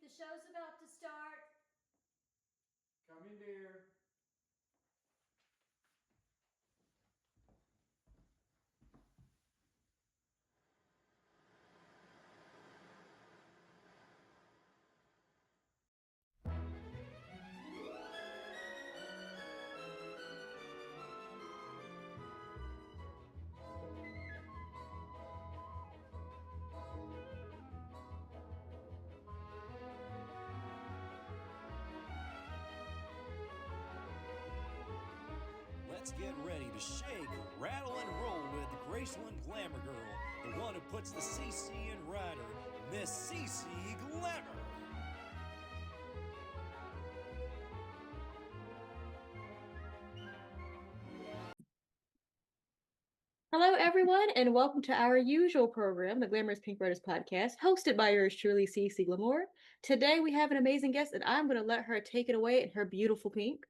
The show's about to start. Come in, dear. Let's get ready to shake, rattle, and roll with Graceland Glamour Girl, the one who puts the CC in rider, Miss Cece Glamour. Hello, everyone, and welcome to our usual program, the Glamorous Pink Writers Podcast, hosted by yours truly, Cece Glamour. Today, we have an amazing guest, and I'm going to let her take it away in her beautiful pink.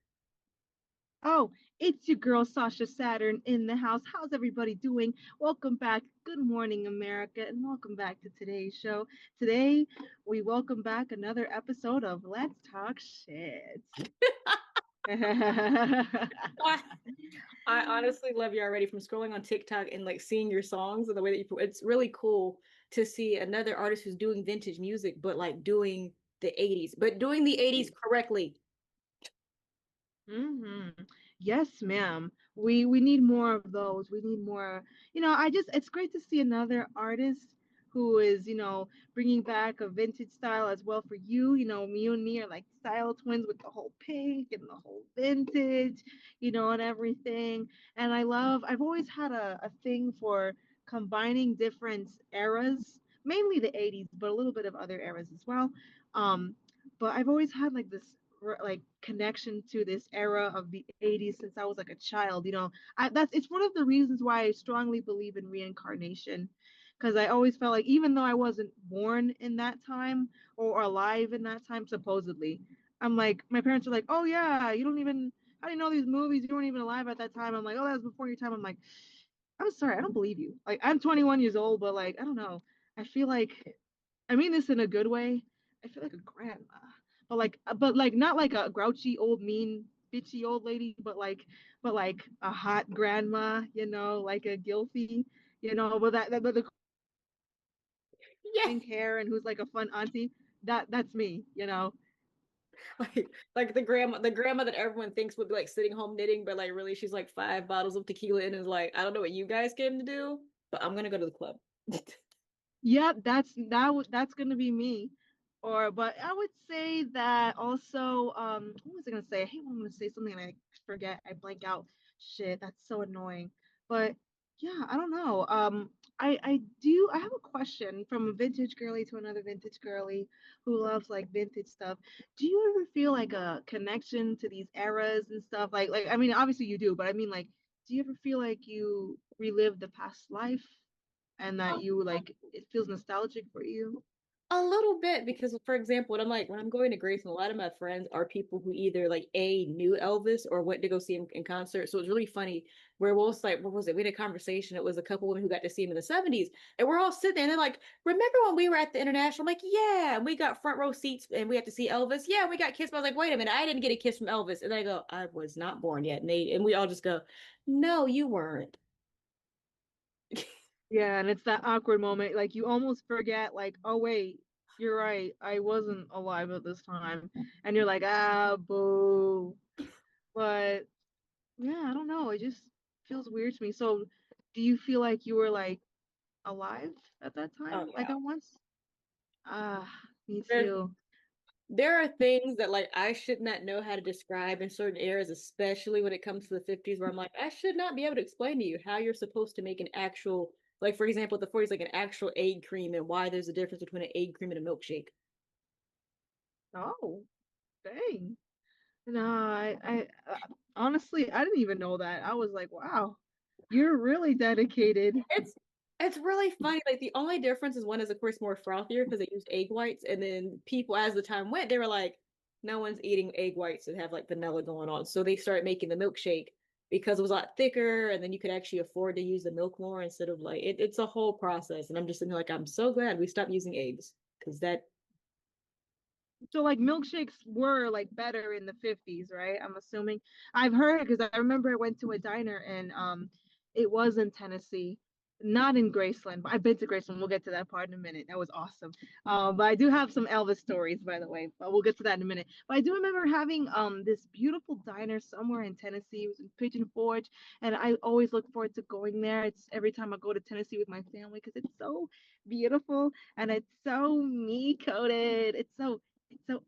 Oh, it's your girl Sasha Saturn in the house. How's everybody doing? Welcome back. Good morning, America, and welcome back to today's show. Today, we welcome back another episode of Let's Talk Shit. I honestly love you already from scrolling on TikTok and like seeing your songs and the way that it's really cool to see another artist who's doing vintage music, but like doing the 80s, but doing the 80s correctly. Yes, ma'am. We need more of those. We need more. It's great to see another artist who is, bringing back a vintage style as well for you. Me and me are like style twins with the whole pink and the whole vintage, and everything. And I've always had a thing for combining different eras, mainly the 80s, but a little bit of other eras as well. But I've always had like this like connection to this era of the 80s since I was like a child. It's one of the reasons why I strongly believe in reincarnation, because I always felt like even though I wasn't born in that time or alive in that time, supposedly, I'm like, my parents are like, oh yeah, you don't even, how do you know these movies, you weren't even alive at that time. I'm like, oh, that was before your time. I'm like, I'm sorry, I don't believe you. Like, I'm 21 years old, but like, I don't know, I feel like, I mean this in a good way, I feel like a grandma, but like not like a grouchy old mean bitchy old lady, but like a hot grandma, like a guilty, but but the Yeah. pink hair and who's like a fun auntie. That's me. Like the grandma that everyone thinks would be like sitting home knitting, but like really she's like 5 bottles of tequila in and is like, I don't know what you guys came to do, but I'm gonna go to the club. Yep, that's gonna be me. But I would say that also, what was I gonna say? I hate when I'm gonna say something and I forget, I blank out. Shit, that's so annoying. But yeah, I don't know. I have a question from a vintage girly to another vintage girly who loves like vintage stuff. Do you ever feel like a connection to these eras and stuff? Like I mean, obviously you do, but I mean, like, do you ever feel like you relive the past life and that you like it feels nostalgic for you? A little bit because, for example, when I'm going to Grace, and a lot of my friends are people who either like a knew Elvis or went to go see him in concert. So it's really funny. Where we'll like, what was it? We had a conversation. It was a couple women who got to see him in the '70s, and we're all sitting there and they're like, "Remember when we were at the International?" I'm like, "Yeah, and we got front row seats and we had to see Elvis. Yeah, we got kissed." But I was like, "Wait a minute, I didn't get a kiss from Elvis." And then I go, "I was not born yet." And we all just go, "No, you weren't." Yeah, and it's that awkward moment, like you almost forget, like, oh wait, you're right, I wasn't alive at this time, and you're like, ah, boo. But yeah, I don't know, it just feels weird to me. So do you feel like you were like alive at that Oh time, like yeah. at once? Ah, me There's too. There are things that like I should not know how to describe in certain areas, especially when it comes to the 50s, where I'm like, I should not be able to explain to you how you're supposed to make an actual, like for example, the 40s, like an actual egg cream and why there's a difference between an egg cream and a milkshake. Oh, dang. No, honestly, I didn't even know that. I was like, wow, you're really dedicated. It's it's really funny. Like the only difference is one is of course more frothier because they used egg whites, and then people as the time went, they were like, no one's eating egg whites that have like vanilla going on. So they started making the milkshake because it was a lot thicker, and then you could actually afford to use the milk more instead of like it's a whole process. And I'm just sitting there like, I'm so glad we stopped using eggs because that So like milkshakes were like better in the 50s, right? I'm assuming. I've heard because I remember I went to a diner and it was in Tennessee, not in Graceland, but I've been to Graceland. We'll get to that part in a minute. That was awesome. But I do have some Elvis stories, by the way, but we'll get to that in a minute. But I do remember having this beautiful diner somewhere in Tennessee. It was in Pigeon Forge, and I always look forward to going there. It's every time I go to Tennessee with my family because it's so beautiful and it's so me coded. It's so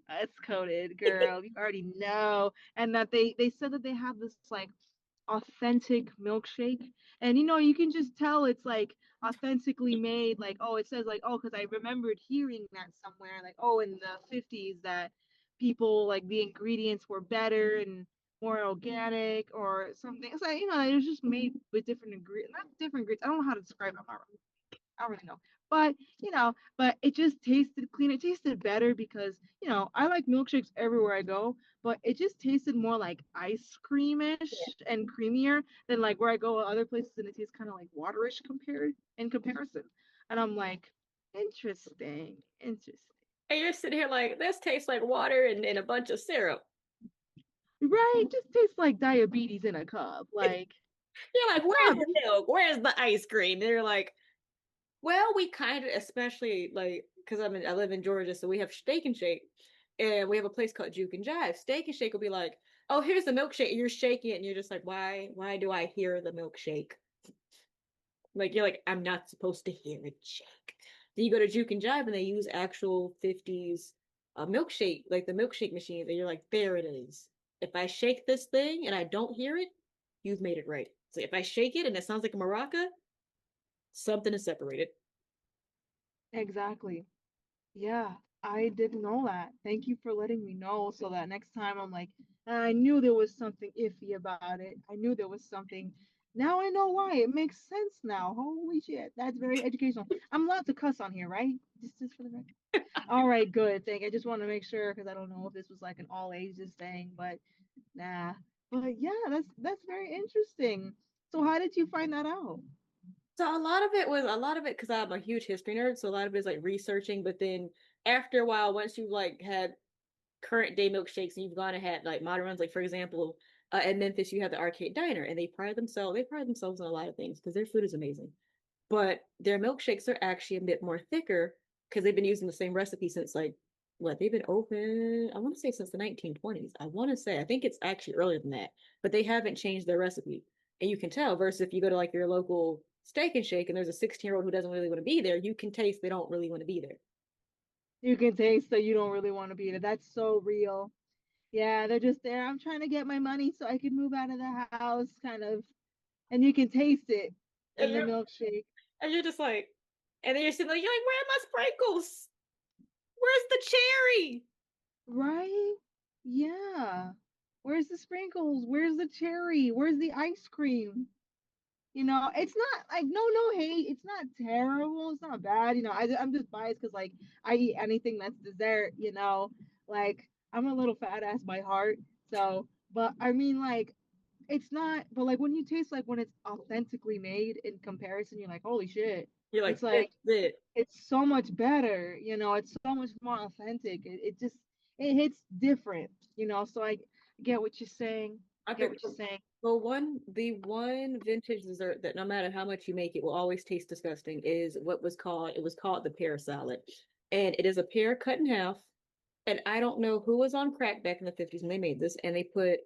us coded, girl. You already know. And that they said that they have this like authentic milkshake. And you can just tell it's like authentically made. Like, oh, it says like, oh, because I remembered hearing that somewhere, like, oh, in the 50s that people like the ingredients were better and more organic or something. It's like, it was just made with different ingredients, not different ingredients. I don't know how to describe it. I don't really know. But it just tasted clean. It tasted better because, I like milkshakes everywhere I go, but it just tasted more like ice creamish and creamier than like where I go other places and it tastes kind of like waterish compared in comparison. And I'm like, interesting, interesting. And you're sitting here like, this tastes like water and a bunch of syrup. Right? Just tastes like diabetes in a cup. Like, You're like, it's where's not. the milk? Where's the ice cream? They're like, well, we kind of, especially like, because I live in Georgia, so we have Steak and Shake, and we have a place called Juke and Jive. Steak and Shake will be like, oh, here's the milkshake. And you're shaking it, and you're just like, why do I hear the milkshake? Like you're like, I'm not supposed to hear it shake. Then you go to Juke and Jive, and they use actual 50s milkshake, like the milkshake machines, and you're like, there it is. If I shake this thing and I don't hear it, you've made it right. So if I shake it and it sounds like a maraca, something is separated. Exactly. Yeah, I didn't know that. Thank you for letting me know so that next time I'm like, I knew there was something iffy about it. I knew there was something. Now I know why. It makes sense now. Holy shit. That's very educational. I'm allowed to cuss on here, right? Just for the record. All right, good. Thank. I just want to make sure because I don't know if this was like an all ages thing, but nah. But yeah, that's very interesting. So how did you find that out? So a lot of it because I'm a huge history nerd, so a lot of it is like researching, but then after a while, once you've like had current day milkshakes and you've gone and had like modern ones, like for example, in Memphis you have the Arcade Diner and they pride themselves on a lot of things because their food is amazing. But their milkshakes are actually a bit more thicker because they've been using the same recipe since like what they've been open, I want to say since the 1920s. I want to say, I think it's actually earlier than that, but they haven't changed their recipe. And you can tell versus if you go to like your local Steak and Shake and there's a 16-year-old who doesn't really want to be there, you can taste they don't really want to be there. You can taste that you don't really want to be there. That's so real. Yeah, they're just there. I'm trying to get my money so I can move out of the house, kind of. And you can taste it And in the milkshake, you're just like, and then you're sitting like, you're like, where are my sprinkles? Where's the cherry? right? Yeah. Where's the sprinkles? Where's the cherry? Where's the ice cream? It's not like no hate. It's not terrible. It's not bad. I'm just biased because like I eat anything that's dessert. Like I'm a little fat ass by heart. So, but I mean like it's not. But like when you taste like when it's authentically made in comparison, you're like holy shit. You're It's like, this like is it. it's so much better. It's so much more authentic. It just it hits different. So I get what you're saying. I I get think what you're saying. the one vintage dessert that no matter how much you make it will always taste disgusting is it was called the pear salad. And it is a pear cut in half. And I don't know who was on crack back in the 50s when they made this. And they put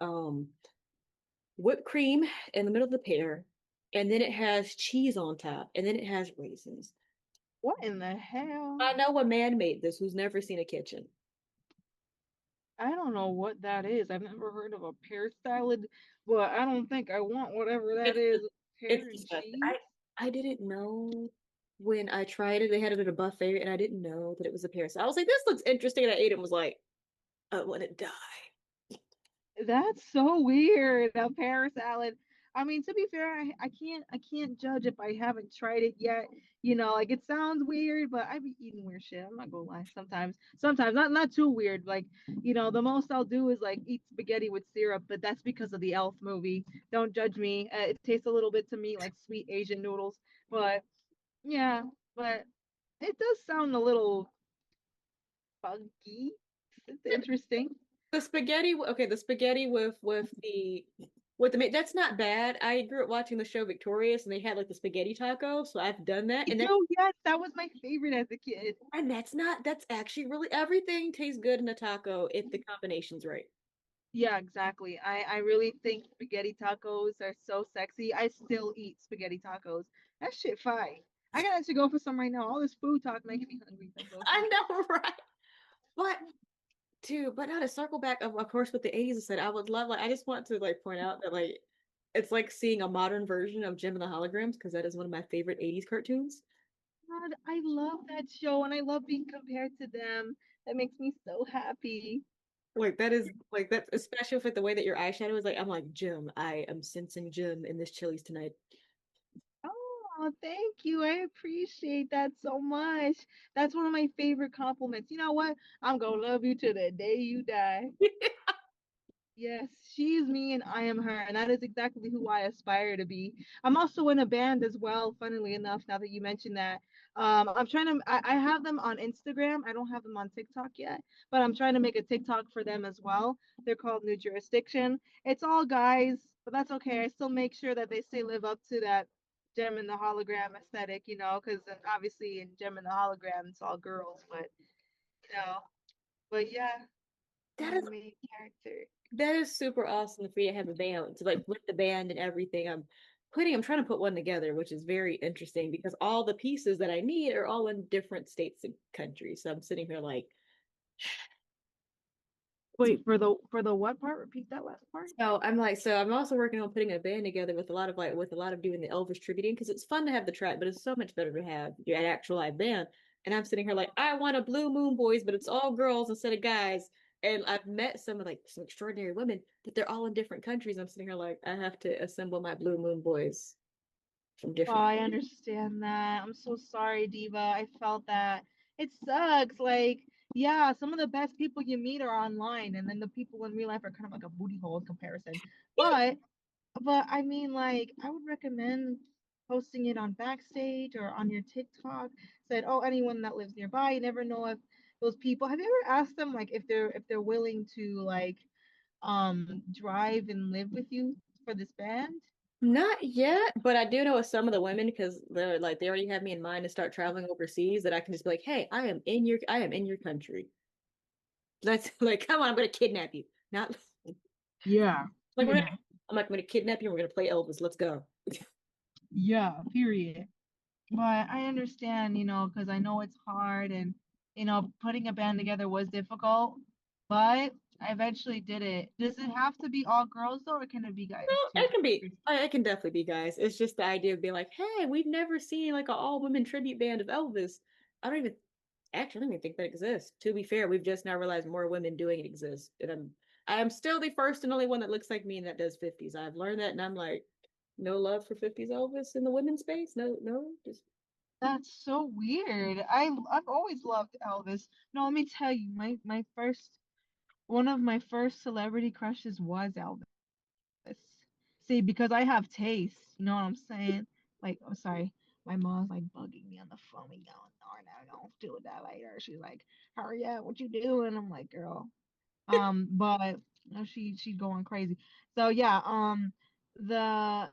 whipped cream in the middle of the pear, and then it has cheese on top, and then it has raisins. What in the hell? I know a man made this who's never seen a kitchen. I don't know what that is. I've never heard of a pear salad, but I don't think I want whatever that It's is. it's Pear and disgusting. cheese? I didn't know when I tried it. They had it at a buffet, and I didn't know that it was a pear. So I was like, "This looks interesting." And I ate it and was like, "I want to die." That's so weird. A pear salad. I mean, to be fair, I can't judge if I haven't tried it yet. Like it sounds weird, but I be eating weird shit. I'm not gonna lie. Sometimes not too weird. Like, the most I'll do is like eat spaghetti with syrup, but that's because of the Elf movie. Don't judge me. It tastes a little bit to me like sweet Asian noodles, but yeah, but it does sound a little funky. It's interesting. The spaghetti, okay, the spaghetti with the that's not bad. I grew up watching the show Victorious, and they had like the spaghetti taco, so I've done that, Yo, yes, that was my favorite as a kid. that's actually really everything tastes good in a taco if the combination's right. Yeah, exactly. I really think spaghetti tacos are so sexy. I still eat spaghetti tacos. That shit fine. I gotta actually go for some right now. All this food talk making me hungry. I'm so I sorry. know, right? But but now to circle back, of course, with the 80s, I said I would love, like, I just want to like point out that like it's like seeing a modern version of Jim and the Holograms because that is one of my favorite 80s cartoons. God, I love that show and I love being compared to them. That makes me so happy. Like that is like that, especially with the way that your eyeshadow is. Like I'm like Jim. I am sensing Jim in this Chili's tonight. Oh, thank you. I appreciate that so much. That's one of my favorite compliments. You know what? I'm gonna love you to the day you die. Yes, she is me and I am her, and that is exactly who I aspire to be. I'm also in a band as well, funnily enough, now that you mentioned that. I'm trying to, I have them on Instagram. I don't have them on TikTok yet, but I'm trying to make a TikTok for them as well. They're called New Jurisdiction. It's all guys, but that's okay. I still make sure that they stay live up to that Gem and the Hologram aesthetic, because obviously in Gem and the Hologram, it's all girls, you know, but yeah, That I'm the is main character. that is super awesome for you to have a band to like with the band and everything. I'm trying to put one together, which is very interesting because all the pieces that I need are all in different states and countries. So I'm sitting here like Wait, for the what part? Repeat that last part. so I'm also working on putting a band together with a lot of doing the Elvis tributing because it's fun to have the track, but it's so much better to have an actual live band. And I'm sitting here like I want a Blue Moon Boys, but it's all girls instead of guys. And I've met some of like some extraordinary women, but they're all in different countries. I'm sitting here like I have to assemble my Blue Moon Boys from Oh, different. I understand that. I'm so sorry, Diva. I felt that. It sucks. Like, yeah, some of the best people you meet are online, and then the people in real life are kind of like a booty hole in comparison. But, but I mean, like, I would recommend posting it on Backstage or on your TikTok. Said, oh, anyone that lives nearby. You never know if those people. Have you ever asked them like if they're willing to like drive and live with you for this band? Not yet, but I do know some of the women because they already have me in mind to start traveling overseas that I can just be like, hey, I am in your country. Let's like, come on, I'm gonna kidnap you. Not Yeah. like I'm like, I'm gonna kidnap you and we're gonna play Elvis. Let's go. Yeah, period. But I understand, because I know it's hard and, putting a band together was difficult, but I eventually did it. Does it have to be all girls though, or can it be guys too? It can definitely be guys. It's just the idea of being like, hey, we've never seen like an all women tribute band of Elvis. I don't even I don't even think that exists. To be fair, we've just now realized more women doing it exists. And I'm still the first and only one that looks like me and that does 50s. I've learned that and I'm like, no love for 50s Elvis in the women's space. No, no, just That's so weird. I've always loved Elvis. No, let me tell you, my first one of my first celebrity crushes was Elvis. See, because I have taste, you know what I'm saying? Like, I'm sorry, my mom's like bugging me on the phone. We going, no, we're not gonna do that later. She's like, hurry up, what you doing? I'm like, girl. But she going crazy. So yeah, the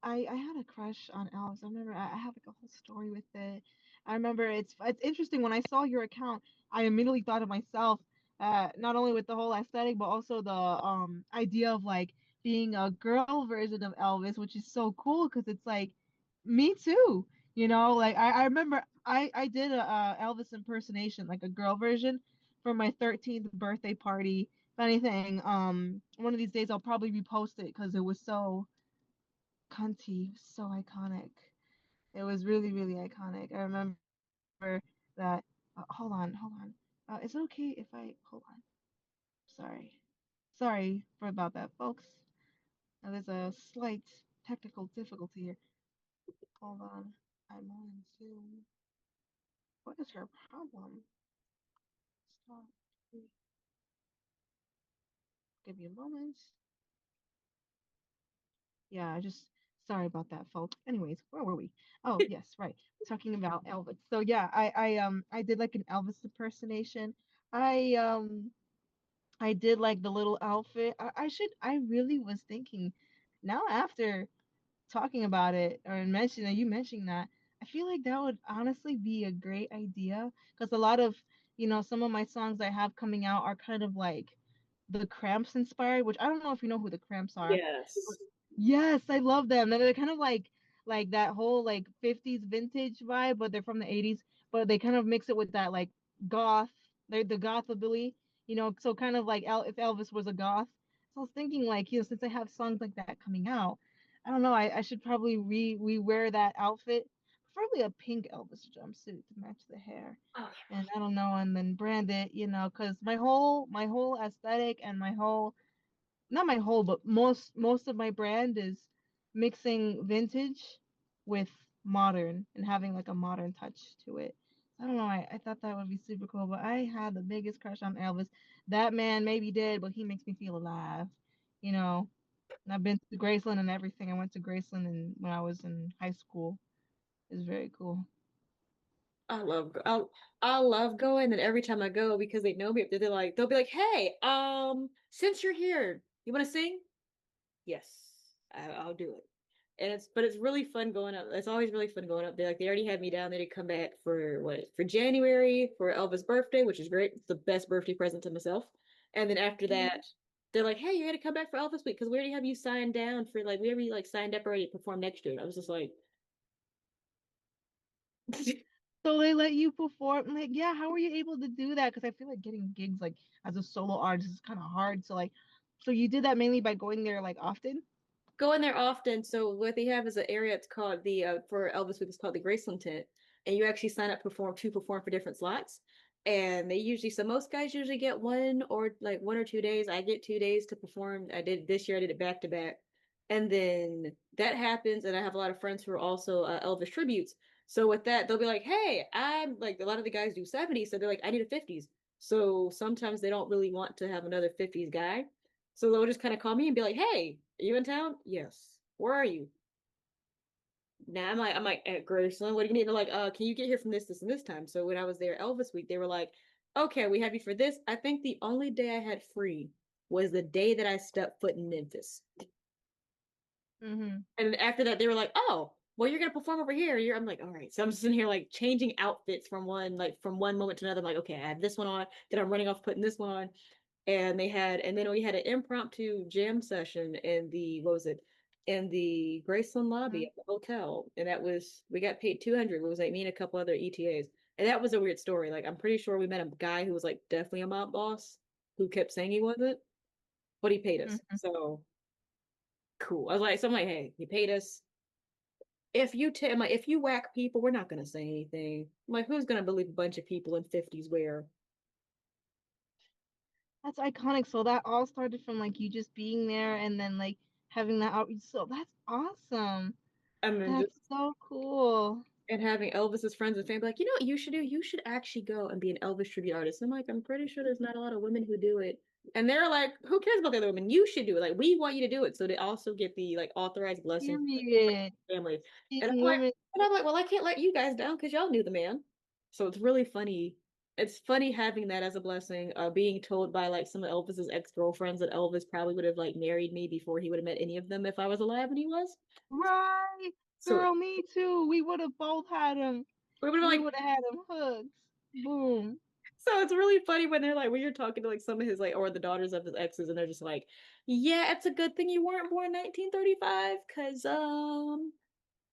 I had a crush on Alex. I remember I have like a whole story with it. I remember it's interesting when I saw your account, I immediately thought of myself, not only with the whole aesthetic, but also the idea of like being a girl version of Elvis, which is so cool because it's like me too. Like I remember I did a Elvis impersonation, like a girl version, for my 13th birthday party. If anything, one of these days I'll probably repost it because it was cunty, so iconic. It was really, really iconic. I remember that. Hold on, hold on. Is it okay if I hold on? Sorry, sorry for about that, folks. There's a slight technical difficulty here. Hold on. I'm on Zoom. What is her problem? Stop. Give me a moment. Yeah, I just sorry about that, folks. Anyways, where were we? Oh, yes, right. Talking about Elvis. So yeah, I did like an Elvis impersonation. I I did like the little outfit. I really was thinking now after talking about it or mentioning you mentioning that, I feel like that would honestly be a great idea because a lot of, some of my songs I have coming out are kind of like the Cramps inspired, which I don't know if you know who the Cramps are. Yes. Yes, I love them. They're kind of like that whole like 50s vintage vibe, but they're from the 80s, but they kind of mix it with that like goth. They're the gothabilly, so kind of like if Elvis was a goth. So I was thinking like, since I have songs like that coming out, I don't know, I should probably re-wear that outfit, preferably a pink Elvis jumpsuit to match the hair. Oh, And I don't know, and then brand it, because my whole aesthetic and my whole not my whole, but most of my brand is mixing vintage with modern and having like a modern touch to it. I don't know. I thought that would be super cool, but I had the biggest crush on Elvis. That man may be dead, but he makes me feel alive. You know, and I've been to Graceland and everything. I went to Graceland when I was in high school. It was very cool. I love I love going, and every time I go because they know me, they're like they'll be like, "Hey, since you're here, you want to sing?" Yes, I'll do it. And it's really fun going up. It's always really fun going up there. Like they already had me down there to come back for what for January for Elvis' birthday, which is great. It's the best birthday present to myself. And then after Mhm. that, they're like, "Hey, you're gonna come back for Elvis week because we already have you signed down for like we already like signed up already to perform next year." And I was just like, So they let you perform. Like, yeah, how were you able to do that? Because I feel like getting gigs like as a solo artist is kind of hard. So like, so you did that mainly by going there like often? go in there often. So what they have is an area. It's called the for Elvis Week. It's called the Graceland Tent, and you actually sign up perform for different slots. And they usually so most guys usually get 1 or 2 days. I get 2 days to perform. I did this year. I did it back to back, and then that happens. And I have a lot of friends who are also Elvis tributes. So with that, they'll be like, "Hey, I'm like a lot of the guys do 70s, so they're like, I need a 50s." So sometimes they don't really want to have another 50s guy. So they'll just kind of call me and be like, "Hey, are you in town?" Yes. Where are you? Now I'm like at Graceland. What do you need? They're like, can you get here from this, and this time? So when I was there Elvis week, they were like, okay, we have you for this. I think the only day I had free was the day that I stepped foot in Memphis. Mm-hmm. And after that, they were like, oh, well, you're gonna perform over here. I'm like, all right. So I'm just in here like changing outfits from one moment to another. I'm like, okay, I have this one on, then I'm running off putting this one on. And then we had an impromptu jam session in the what was it in the Graceland lobby at the hotel, and that was we got paid 200. It was like me and a couple other ETAs, and that was a weird story. Like I'm pretty sure we met a guy who was like definitely a mob boss who kept saying he wasn't, but he paid us, Mm-hmm. so cool. I was like, so I'm like, hey, he paid us. I'm like, if you whack people, we're not gonna say anything. I'm like, who's gonna believe a bunch of people in 50s wear? That's iconic. So that all started from like you just being there and then like having that outreach. So that's awesome. And then That's just so cool. and having Elvis's friends and family like, you know what you should do? You should actually go and be an Elvis tribute artist. I'm like, I'm pretty sure there's not a lot of women who do it. And they're like, who cares about the other women? You should do it. Like, we want you to do it. So they also get the like authorized blessing from Period. the family. And Seeing women. I'm like, well, I can't let you guys down because y'all knew the man. So it's really funny. It's funny having that as a blessing, being told by like some of Elvis's ex-girlfriends that Elvis probably would have like married me before he would have met any of them if I was alive and he was. Right. So Girl, me too. We would have both had him. we would have We like would have had him hugs. Boom. so it's really funny when they're like when you're talking to like some of his like or the daughters of his exes and they're just like, yeah, it's a good thing you weren't born 1935 because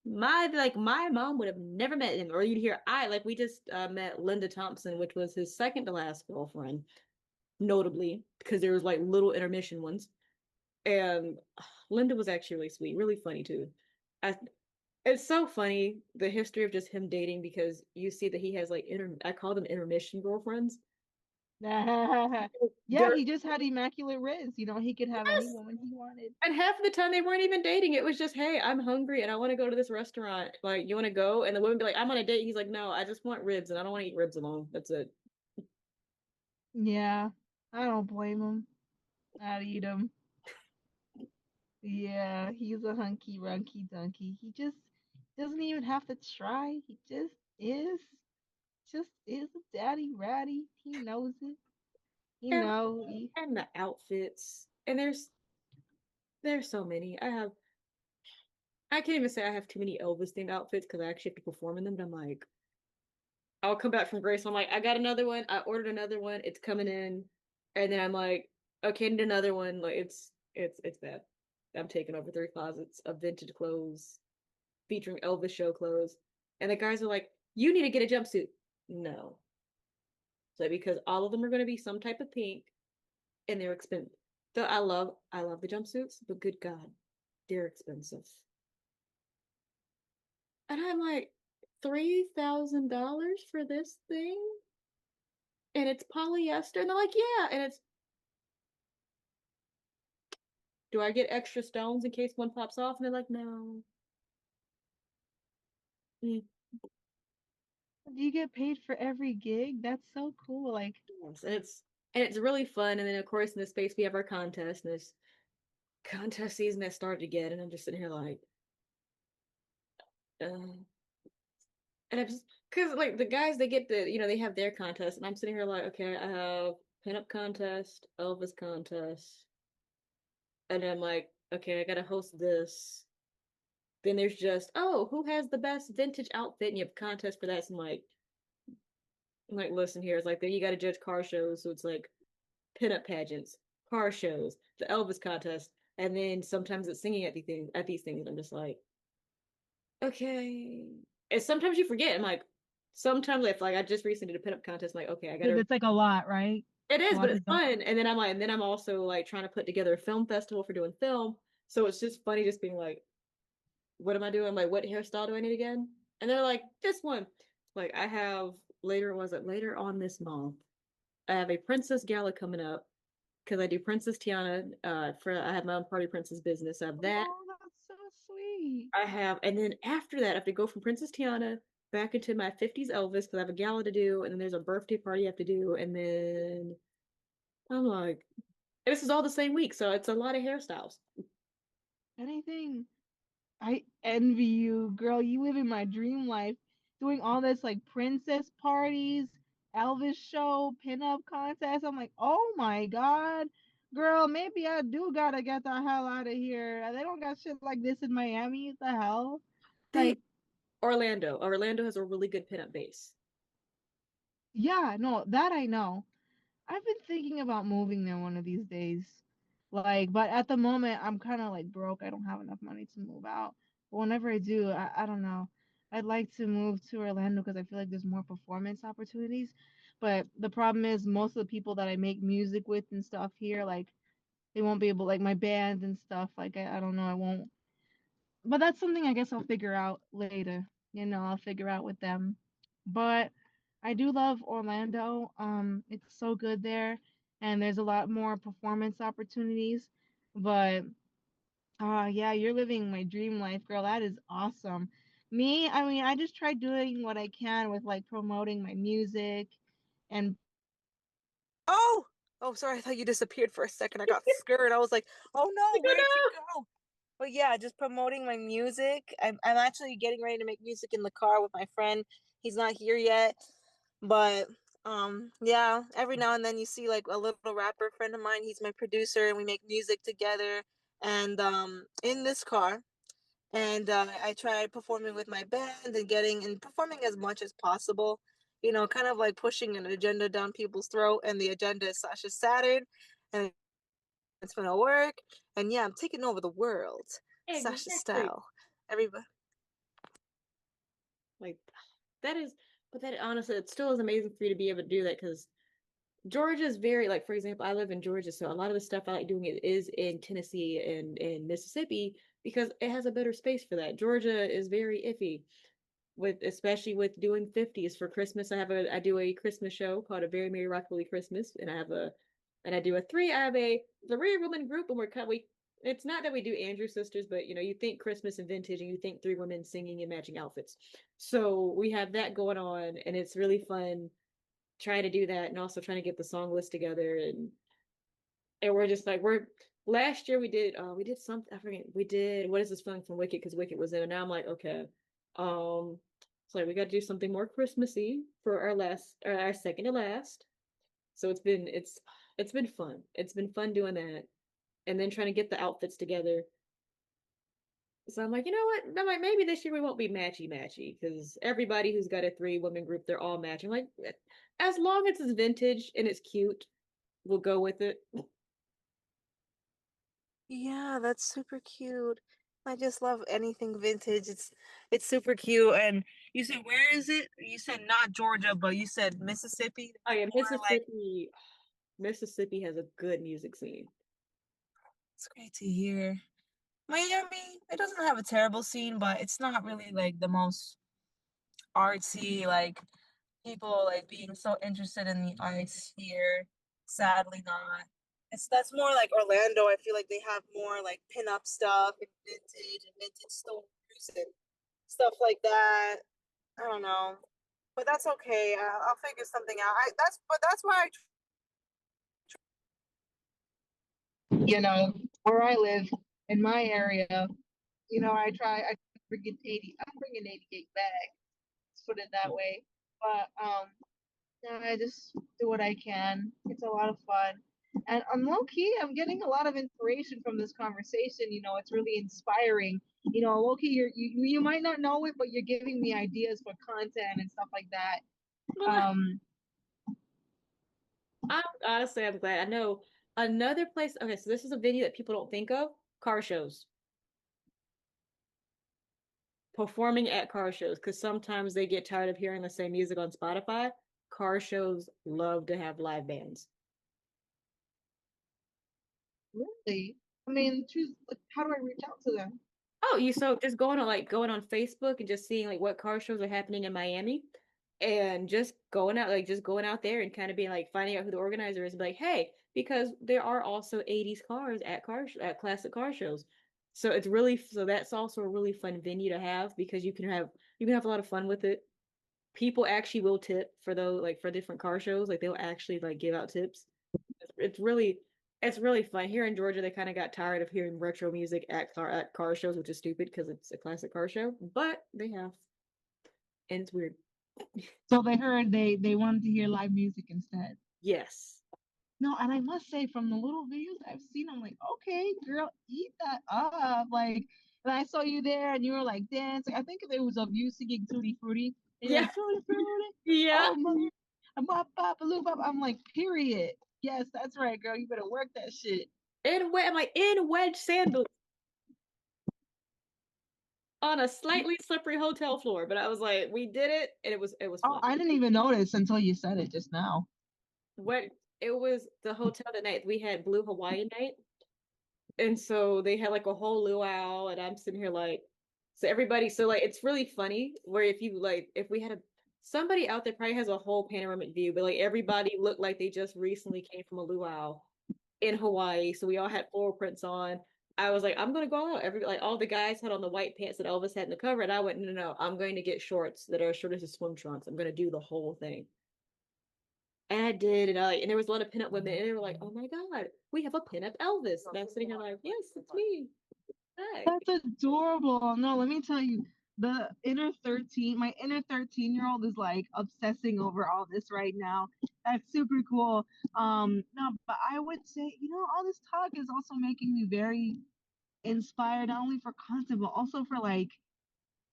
my mom would have never met him or you'd hear I like we just met Linda Thompson, which was his second to last girlfriend, notably because there was like little intermission ones. And Linda was actually really sweet, really funny too. I, it's so funny the history of just him dating because you see that he has like I call them intermission girlfriends. Yeah, They're he just had immaculate riz. He could have any yes. woman he wanted. And half of the time they weren't even dating. It was just, hey, I'm hungry and I want to go to this restaurant. Like, you want to go? And the woman be like, I'm on a date. He's like, no, I just want ribs and I don't want to eat ribs alone. That's it. Yeah, I don't blame him. I'd eat him. Yeah, he's a hunky runky donkey. He just doesn't even have to try. He just is a daddy ratty. He knows it. You and know, and the outfits. And there's so many. I can't even say I have too many Elvis themed outfits because I actually have to perform in them. But I'm like, I'll come back from Grace. I'm like, I got another one. I ordered another one. It's coming in, and then I'm like, okay, I need another one. Like it's bad. I'm taking over 3 closets of vintage clothes featuring Elvis show clothes, and the guys are like, you need to get a jumpsuit. No, so because all of them are going to be some type of pink, and they're expensive. So I love the jumpsuits, but good God, they're expensive. And I'm like, $3,000 for this thing? And it's polyester? And they're like, yeah. And it's, do I get extra stones in case one pops off? And they're like, no. Mm, do you get paid for every gig? That's so cool. Like, yes. And it's really fun. And then of course in this space we have our contest, and this contest season that started again, and I'm just sitting here like, uh, and I'm just because like the guys they get they have their contest, and I'm sitting here like, okay, I have pinup contest, Elvis contest, and I'm like, okay, I gotta host this. Then there's just, oh, who has the best vintage outfit? And you have a contest for that. So I'm like, listen here. It's like, then you got to judge car shows. So it's like pinup pageants, car shows, the Elvis contest. And then sometimes it's singing at these things. And I'm just like, okay. And sometimes you forget. I'm like, sometimes if like I just recently did a pinup contest, I'm like, okay, I gotta. it's like a lot, right? It A is, but lot it's to jump. fun. And then I'm also like trying to put together a film festival for doing film. So it's just funny just being like, what am I doing? Like, what hairstyle do I need again? And they're like, this one. Like, I have later on this month? I have a princess gala coming up because I do Princess Tiana. I have my own party princess business. I have that. Oh, that's so sweet. And then after that, I have to go from Princess Tiana back into my 50s Elvis because I have a gala to do, and then there's a birthday party I have to do, and then I'm like, this is all the same week, so it's a lot of hairstyles. Anything. I envy you, girl. You live in my dream life, doing all this like princess parties, Elvis show, pinup contest. I'm like, oh my god, girl. Maybe I do gotta get the hell out of here. They don't got shit like this in Miami. What the hell? They Like, Orlando has a really good pinup base. yeah, no, that I know. I've been thinking about moving there one of these days. Like, but at the moment, I'm kind of like broke. I don't have enough money to move out. But whenever I do, I don't know. I'd like to move to Orlando because I feel like there's more performance opportunities. But the problem is, most of the people that I make music with and stuff here, like, they won't be able, like, my band and stuff. Like, I don't know. I won't. But that's something I guess I'll figure out later. I'll figure out with them. But I do love Orlando. It's so good there, and there's a lot more performance opportunities. But yeah, you're living my dream life, girl. That is awesome. Me, I mean, I just try doing what I can with like promoting my music and Oh! Oh, sorry, I thought you disappeared for a second. I got scared. I was like, oh no, Like, oh where'd you no! go? But yeah, just promoting my music. I'm actually getting ready to make music in the car with my friend. He's not here yet. But yeah, every now and then you see like a little rapper friend of mine, he's my producer and we make music together and in this car. And I tried performing with my band and getting and performing as much as possible. Kind of like pushing an agenda down people's throat, and the agenda is Sasha Saturn, and it's gonna work. And yeah, I'm taking over the world, Sasha Exactly. style. Everybody. Like that is, but that honestly, it still is amazing for you to be able to do that because Georgia's very like, for example, I live in Georgia, so a lot of the stuff I like doing it is in Tennessee and Mississippi because it has a better space for that. Georgia is very iffy with, especially with doing 50s for Christmas. I do a Christmas show called A Very Merry Rockably Christmas, and I do I have a 3 woman group, and we. It's not that we do Andrew sisters, but you think Christmas and vintage, and you think 3 women singing in matching outfits. So we have that going on, and it's really fun trying to do that, and also trying to get the song list together, and we're just like we're. Last year we did something, I forget, we did what is this song from Wicked because Wicked was in, and now I'm like, okay, it's like we got to do something more Christmassy for our second to last. So it's It's been fun. It's been fun doing that, and then trying to get the outfits together. So I'm like, you know what? I'm like, maybe this year we won't be matchy matchy because everybody who's got a 3 woman group, they're all matching. Like, as long as it's vintage and it's cute, we'll go with it. Yeah, that's super cute. I just love anything vintage. It's super cute. And you said where is it? You said not Georgia, but you said Mississippi. Oh yeah, More like Mississippi has a good music scene. it's great to hear. Miami, it doesn't have a terrible scene, but it's not really like the most artsy, like people like being so interested in the arts here. Sadly not. It's that's more like Orlando. I feel like they have more like pinup stuff and vintage stores and stuff like that. I don't know, but that's okay. I'll figure something out. That's why Where I live in my area, I bring in 80, I'm bringing 88 back, let's put it that way. But no, I just do what I can. It's a lot of fun. And I'm low key, I'm getting a lot of inspiration from this conversation. It's really inspiring. Low key, you might not know it, but you're giving me ideas for content and stuff like that. Well, Um, I'm glad. I know another place. Okay, so this is a venue that people don't think of: car shows. Performing at car shows, because sometimes they get tired of hearing the same music on Spotify. Car shows love to have live bands. really, I mean, choose. Like, how do I reach out to them? Oh, you so just going on Facebook and just seeing like what car shows are happening in Miami and just going out there and kind of being like finding out who the organizer is and be like, hey, because there are also 80s cars at classic car shows. So that's also a really fun venue to have because you can have a lot of fun with it. People actually will tip for those like for different car shows, like they'll actually like give out tips. It's really it's really fun. Here in Georgia, they kind of got tired of hearing retro music at car shows, which is stupid because it's a classic car show. But they have, and it's weird. So they heard they wanted to hear live music instead. Yes. No, and I must say, from the little videos I've seen, I'm like, okay, girl, eat that up. Like, and I saw you there, and you were like dancing. I think it was of you singing Tutti Frutti, and you're Yeah. like Tutti Frutti. Yeah. Oh my, I'm like, period. Yes, that's right, girl. You better work that shit. In wedge sandals on a slightly slippery hotel floor, but I was like, we did it, and it was Oh, fun. I didn't even notice until you said it just now. What it was the hotel that night we had Blue Hawaiian night, and so they had like a whole luau, and I'm sitting here like, so everybody, so like it's really funny where if we had somebody out there probably has a whole panoramic view, but like everybody looked like they just recently came from a luau in Hawaii, so we all had floral prints on. I was like, I'm gonna go out. All the guys had on the white pants that Elvis had in the cover, and I went, no, no, no, I'm going to get shorts that are as short as swim trunks. I'm gonna do the whole thing. And I did, and there was a lot of pinup women, and they were like, "Oh my God, we have a pinup Elvis." And I'm sitting here like, "Yes, it's me." Hi. That's adorable. No, let me tell you, my inner 13-year-old is like obsessing over all this right now. That's super cool. No, but I would say, all this talk is also making me very inspired, not only for content, but also for like,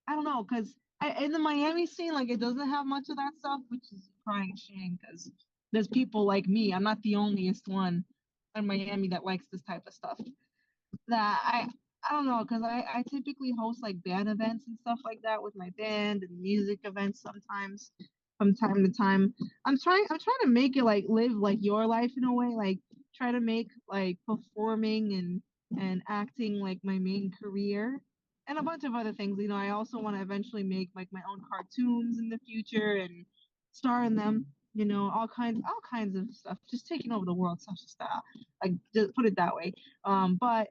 I don't know, because in the Miami scene, like it doesn't have much of that stuff, which is a crying shame because there's people like me. I'm not the onlyest one in Miami that likes this type of stuff that I don't know because I typically host like band events and stuff like that with my band and music events sometimes from time to time. I'm trying to make it like live like your life in a way, like try to make like performing and acting like my main career and a bunch of other things. I also want to eventually make like my own cartoons in the future and star in them. All kinds of stuff. Just taking over the world, such a style. Like just put it that way. But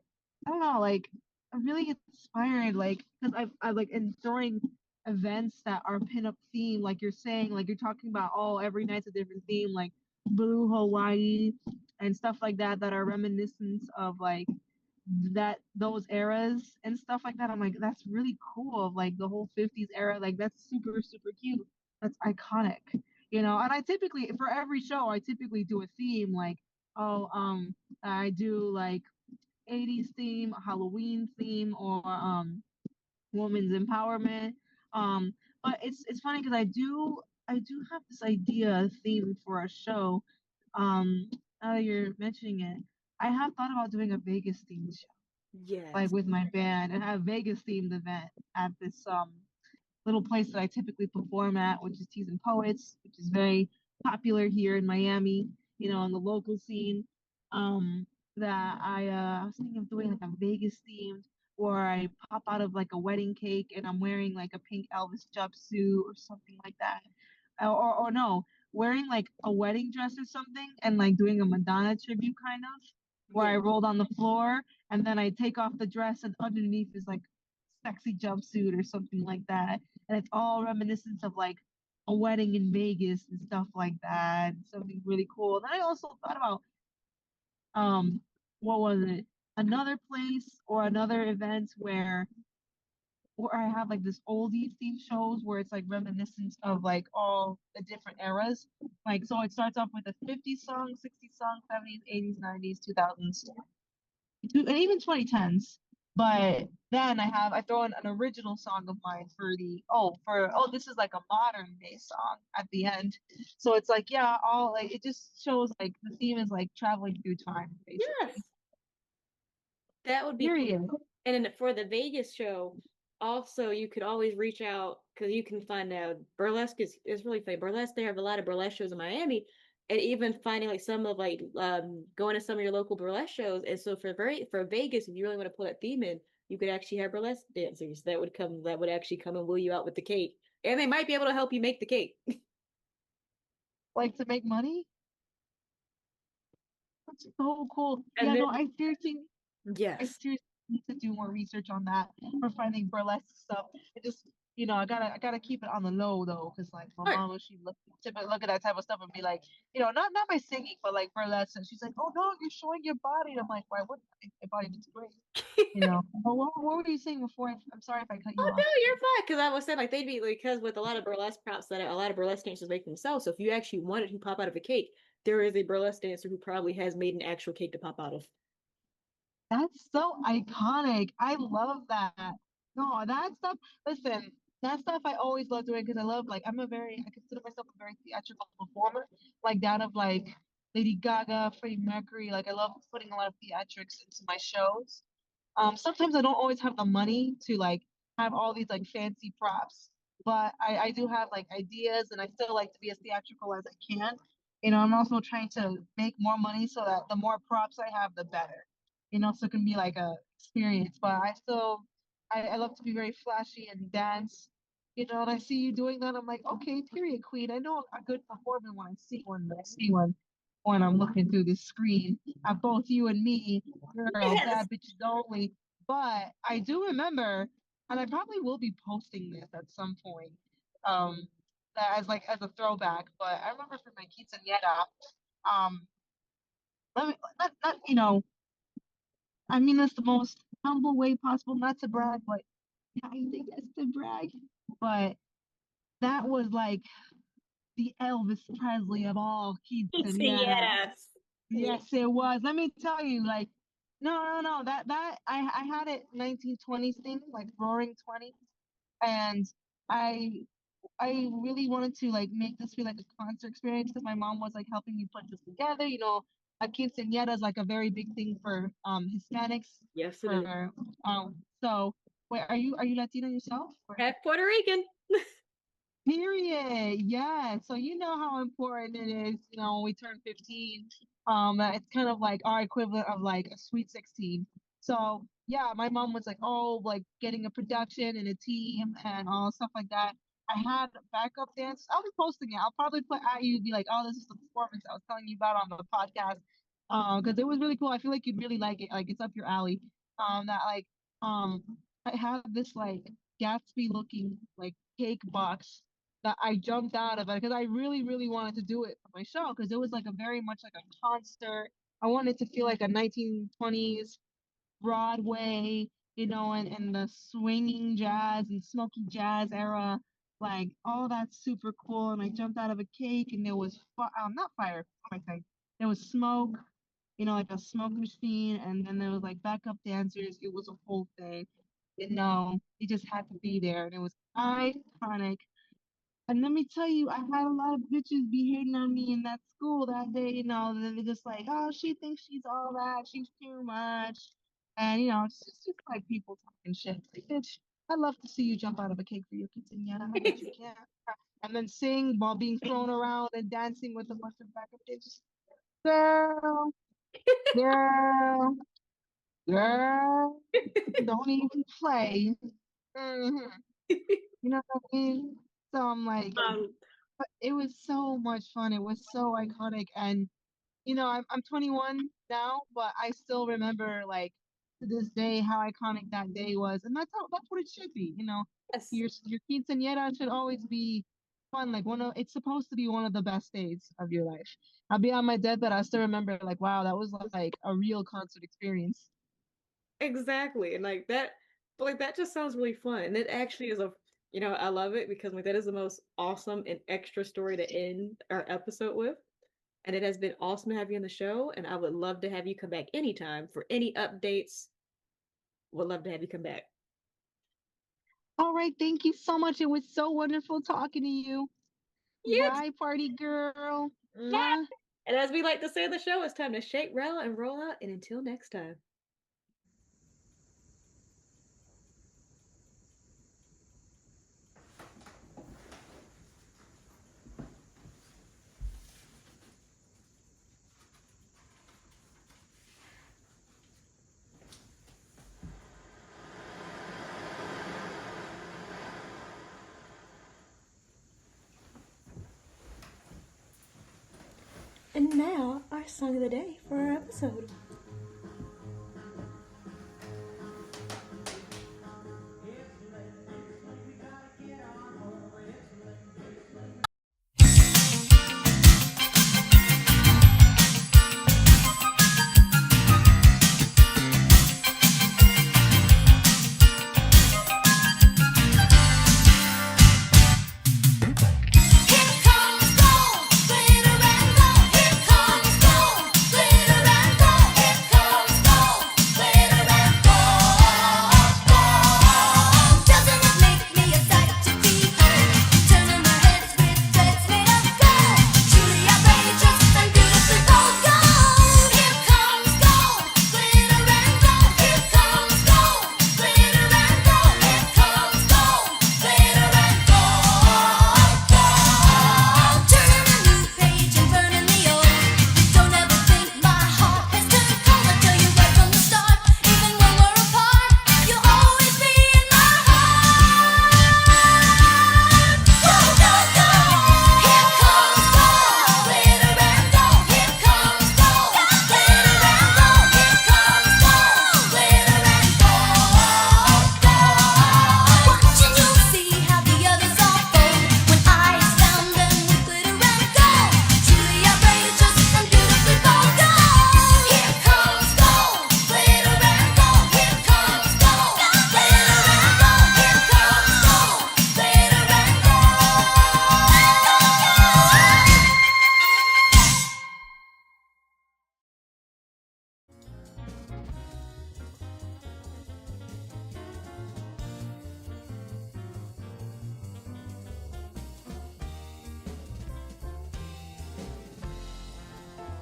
I don't know, like I'm really inspired, like because I like enjoying events that are pinup theme, like you're saying, like you're talking about, oh, every night's a different theme, like Blue Hawaii and stuff like that, that are reminiscent of like those eras and stuff like that. I'm like, that's really cool. Of like the whole '50s era, like that's super super cute. That's iconic. And I typically for every show I typically do a theme like oh, I do like 80s theme, Halloween theme, or women's empowerment. Um, but it's funny because I do have this idea theme for a show. Um, now that you're mentioning it, I have thought about doing a Vegas themed show, like Yes. with my band, and have a Vegas themed event at this little place that I typically perform at, which is Teas and Poets, which is very popular here in Miami, in the local scene. That I was thinking of doing like a Vegas themed, or I pop out of like a wedding cake and I'm wearing like a pink Elvis jumpsuit or something like that. Or no, wearing like a wedding dress or something and like doing a Madonna tribute kind of, where Yeah. I rolled on the floor and then I take off the dress and underneath is like sexy jumpsuit or something like that. And it's all reminiscent of like a wedding in Vegas and stuff like that. Something really cool. And I also thought about um what was it? Another place or another event where I have like this oldies theme shows where it's like reminiscent of like all the different eras. Like so it starts off with a 50s song, 60s song, 70s, 80s, 90s, 2000s, and even 2010s. But then I throw in an original song of mine for this is like a modern day song at the end. So it's like yeah, all like it just shows like the theme is like traveling through time basically. Yes. That would be cool. Period. And then for the Vegas show, also you could always reach out because you can find out burlesque is really funny. Burlesque, they have a lot of burlesque shows in Miami, and even finding like some of like going to some of your local burlesque shows. And so for Vegas, if you really want to pull that theme in, you could actually have burlesque dancers that would actually come and woo you out with the cake, and they might be able to help you make the cake. Like to make money. That's so cool. And Yeah, then no, I yes, seriously need to do more research on that for finding burlesque stuff. It just, I gotta keep it on the low though, because like my sure. mom, she look at that type of stuff and be like, not by singing, but like burlesque, and she's like, oh no, you're showing your body. And I'm like, why wouldn't I? My body looks great, you know. But what were you saying before? I'm sorry if I cut you Oh no, off. you're fine. Because I was saying like they'd be like because with a lot of burlesque props that a lot of burlesque dancers make themselves. So if you actually wanted to pop out of a cake, there is a burlesque dancer who probably has made an actual cake to pop out of. That's so iconic. I love that. No, that stuff, listen, that stuff I always love doing because I consider myself a very theatrical performer, like that of like Lady Gaga, Freddie Mercury. Like I love putting a lot of theatrics into my shows. Sometimes I don't always have the money to like have all these like fancy props, but I do have like ideas and I still like to be as theatrical as I can. I'm also trying to make more money so that the more props I have, the better. So it can be like a experience, but I love to be very flashy and dance. And I see you doing that. I'm like, okay, period, queen. I know a good performer when I see one, but I see one when I'm looking through the screen at both you and me, girl, Yes. bad bitches only. But I do remember, and I probably will be posting this at some point, um, as a throwback. But I remember for my quinceañera, um, let me not I mean that's the most humble way possible, not to brag, but I think that's to brag. But that was like the Elvis Presley of all quinceañeras. Yes. Yeah. Yes, it was. Let me tell you, like, no. That I had it 1920s thing, like Roaring 20s, and I I really wanted to like make this feel like a concert experience because my mom was like helping me put this together. A quinceañera is like a very big thing for Hispanics. Yes, it is. For so wait, are you Latina yourself? Or? Half Puerto Rican. Period. Yeah. So you know how important it is, when we turn 15. That it's kind of like our equivalent of like a sweet 16. So yeah, my mom was like, oh, like getting a production and a team and all stuff like that. I had backup dance. I'll be posting it. I'll probably put at you, be like, oh, this is the performance I was telling you about on the podcast. Because it was really cool. I feel like you'd really like it. Like it's up your alley. That like um I have this like Gatsby looking like cake box that I jumped out of it because I really, really wanted to do it for my show because it was like a very much like a concert. I wanted to feel like a 1920s Broadway, and the swinging jazz and smoky jazz era. Like all that's super cool. And I jumped out of a cake and there was not fire. What am I saying? There was smoke. like a smoke machine, and then there was like backup dancers. It was a whole thing. He just had to be there, and it was iconic. And let me tell you, I had a lot of bitches be hating on me in that school that day. They're just like, oh, she thinks she's all that, she's too much. And it's just like people talking shit. Like, bitch, I'd love to see you jump out of a cake for your quinceañera, but you can't. And then sing while being thrown around and dancing with a bunch of backup dancers. Girl, girl, girl, don't even play. hmm You know what I mean? So I'm like, Um, but it was so much fun. It was so iconic. And, I'm 21 now, but I still remember, like, to this day, how iconic that day was. And that's what it should be. yes, Your quinceañera should always be fun. Like, it's supposed to be one of the best days of your life. I'll be on my deathbed. I still remember, like, wow, that was like a real concert experience. exactly. And like that, but like that just sounds really fun. And it actually is I love it because like that is the most awesome and extra story to end our episode with. And it has been awesome to have you on the show. And I would love to have you come back anytime for any updates. Would love to have you come back. All right. Thank you so much. It was so wonderful talking to you. You Bye, party girl. too. Mwah. And as we like to say on the show, it's time to shake, rattle, and roll out. And until next time. And now, our song of the day for our episode.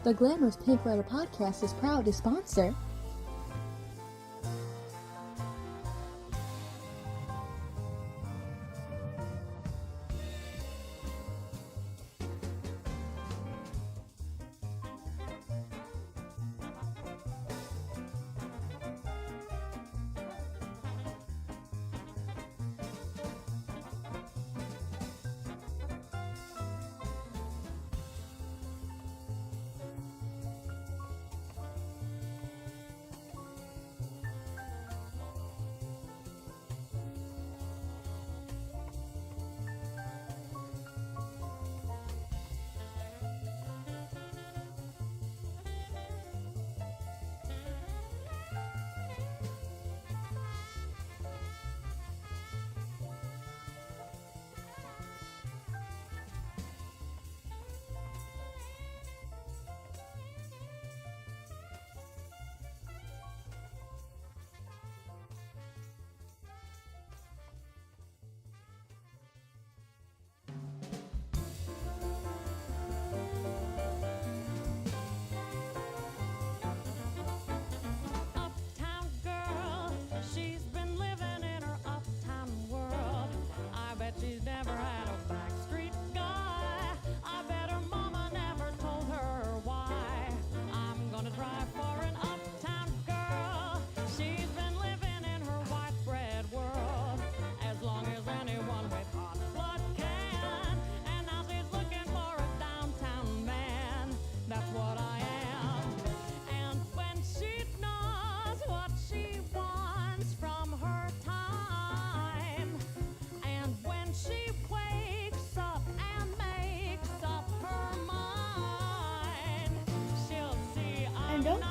The Glamorous Pink Letter Podcast is proud to sponsor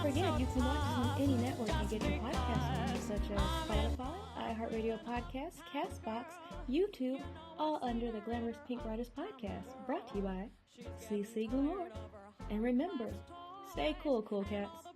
forget, you can watch us on any network you get your podcasts on, such as Spotify, iHeartRadio Podcasts, Castbox, YouTube, all under the Glamorous Pink Riders Podcast, brought to you by Cece Glamour. And remember, stay cool, cool cats.